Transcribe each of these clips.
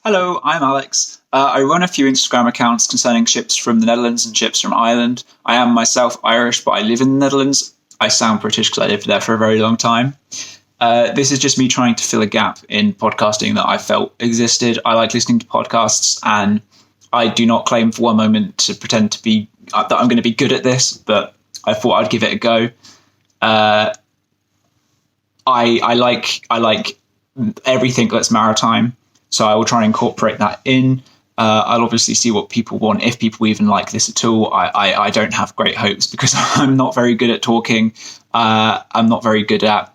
Hello, I'm Alex. I run a few Instagram accounts concerning ships from the Netherlands and ships from Ireland. I am myself Irish, but I live in the Netherlands. I sound British because I lived there for a very long time. This is just me trying to fill a gap in podcasting that I felt existed. I like listening to podcasts, and I do not claim for one moment to pretend to be that I'm going to be good at this, but I thought I'd give it a go. I like everything that's maritime, so I will try and incorporate that in. I'll obviously see what people want, if people even like this at all. I don't have great hopes because I'm not very good at talking. I'm not very good at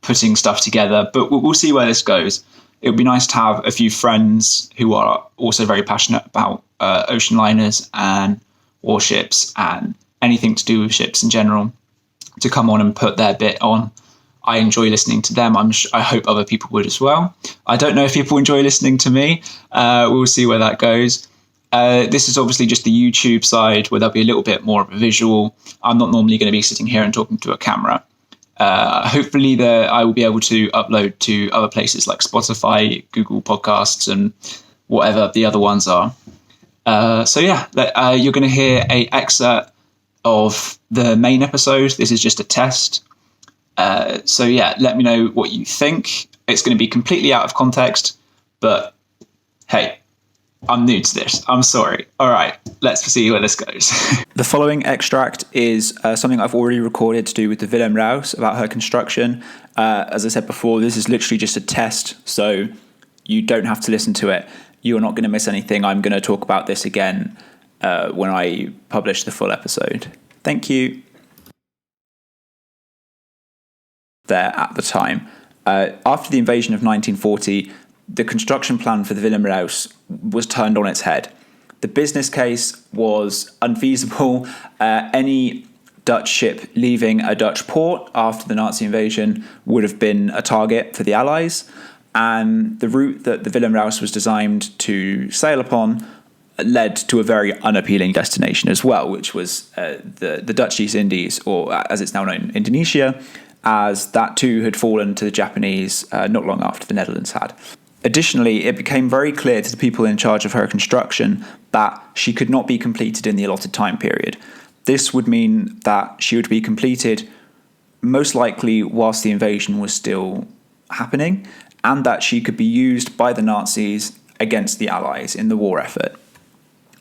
putting stuff together, but we'll see where this goes. It would be nice to have a few friends who are also very passionate about ocean liners and warships and anything to do with ships in general to come on and put their bit on. I enjoy listening to them. I hope other people would as well. I don't know if people enjoy listening to me. We'll see where that goes. This is obviously just the YouTube side where there'll be a little bit more of a visual. I'm not normally going to be sitting here and talking to a camera. Hopefully I will be able to upload to other places like Spotify, Google Podcasts, and whatever the other ones are. You're going to hear an excerpt of the main episode. This is just a test. Let me know what you think. It's going to be completely out of context, but hey, I'm new to this. I'm sorry. All right, let's see where this goes. The following extract is something I've already recorded to do with the Willem Ruys about her construction. As I said before, this is literally just a test, so you don't have to listen to it. You're not going to miss anything. I'm going to talk about this again when I publish the full episode. Thank you. There at the time. After the invasion of 1940, the construction plan for the Willem Ruys was turned on its head. The business case was unfeasible. Any Dutch ship leaving a Dutch port after the Nazi invasion would have been a target for the Allies, and the route that the Willem Ruys was designed to sail upon led to a very unappealing destination as well, which was the Dutch East Indies, or as it's now known, Indonesia, as that too had fallen to the Japanese not long after the Netherlands had. Additionally, it became very clear to the people in charge of her construction that she could not be completed in the allotted time period. This would mean that she would be completed most likely whilst the invasion was still happening, and that she could be used by the Nazis against the Allies in the war effort.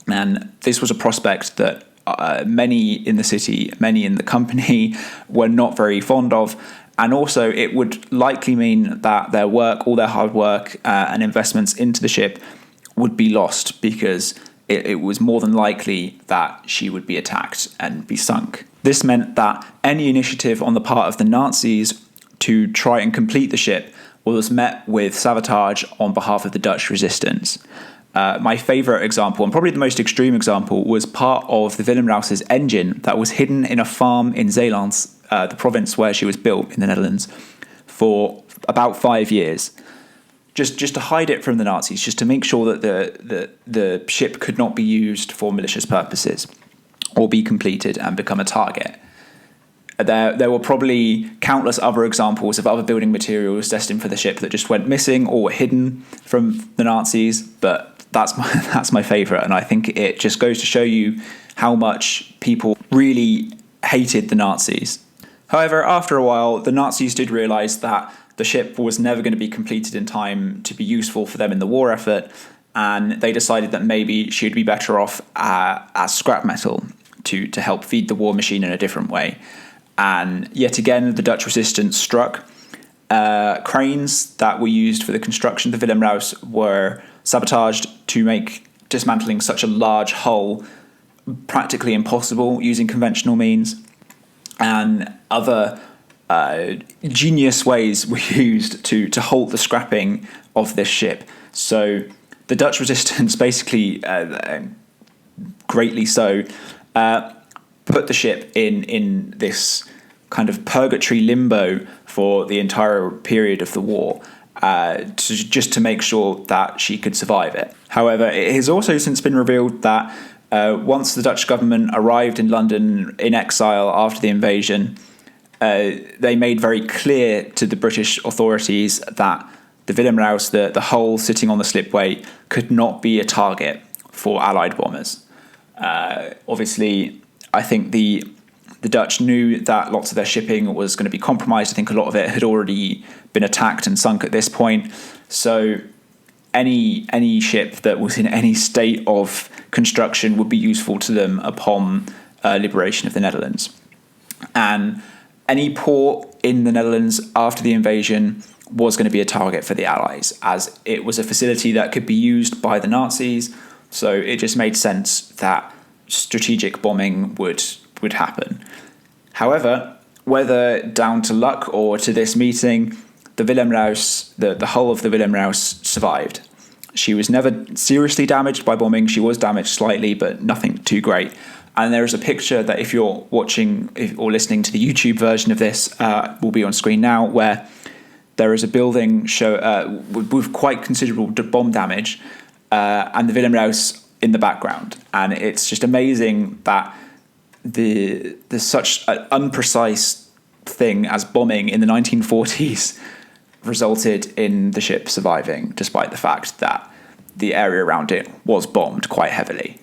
And this was a prospect that many in the city, many in the company were not very fond of. And also it would likely mean that their work, all their hard work and investments into the ship would be lost, because it was more than likely that she would be attacked and be sunk. This meant that any initiative on the part of the Nazis to try and complete the ship was met with sabotage on behalf of the Dutch resistance. My favourite example, and probably the most extreme example, was part of the Willem Ruys' engine that was hidden in a farm in Zeeland, the province where she was built in the Netherlands, for about 5 years. Just to hide it from the Nazis, just to make sure that the ship could not be used for malicious purposes or be completed and become a target. There were probably countless other examples of other building materials destined for the ship that just went missing or were hidden from the Nazis, but that's my favourite, and I think it just goes to show you how much people really hated the Nazis. However, after a while, the Nazis did realise that the ship was never going to be completed in time to be useful for them in the war effort, and they decided that maybe she'd be better off as scrap metal to help feed the war machine in a different way. And yet again, the Dutch resistance struck. Cranes that were used for the construction of the Willem Ruys were sabotaged to make dismantling such a large hull practically impossible using conventional means. And other genius ways were used to halt the scrapping of this ship. So the Dutch resistance basically, greatly so, put the ship in this kind of purgatory limbo for the entire period of the war, just to make sure that she could survive it. However, it has also since been revealed that once the Dutch government arrived in London in exile after the invasion, they made very clear to the British authorities that the Willem Ruys, the hull sitting on the slipway, could not be a target for Allied bombers. Obviously, I think the Dutch knew that lots of their shipping was going to be compromised. I think a lot of it had already been attacked and sunk at this point. So any ship that was in any state of construction would be useful to them upon liberation of the Netherlands. And any port in the Netherlands after the invasion was going to be a target for the Allies, as it was a facility that could be used by the Nazis. So it just made sense that strategic bombing would happen. However, whether down to luck or to this meeting, the Willem Ruys, the hull of the Willem Ruys survived. She was never seriously damaged by bombing. She was damaged slightly, but nothing too great. And there is a picture that if you're watching or listening to the YouTube version of this, will be on screen now, where there is a building with quite considerable bomb damage, and the Willem Ruys in the background. And it's just amazing that there's such an unprecise thing as bombing in the 1940s resulted in the ship surviving, despite the fact that the area around it was bombed quite heavily.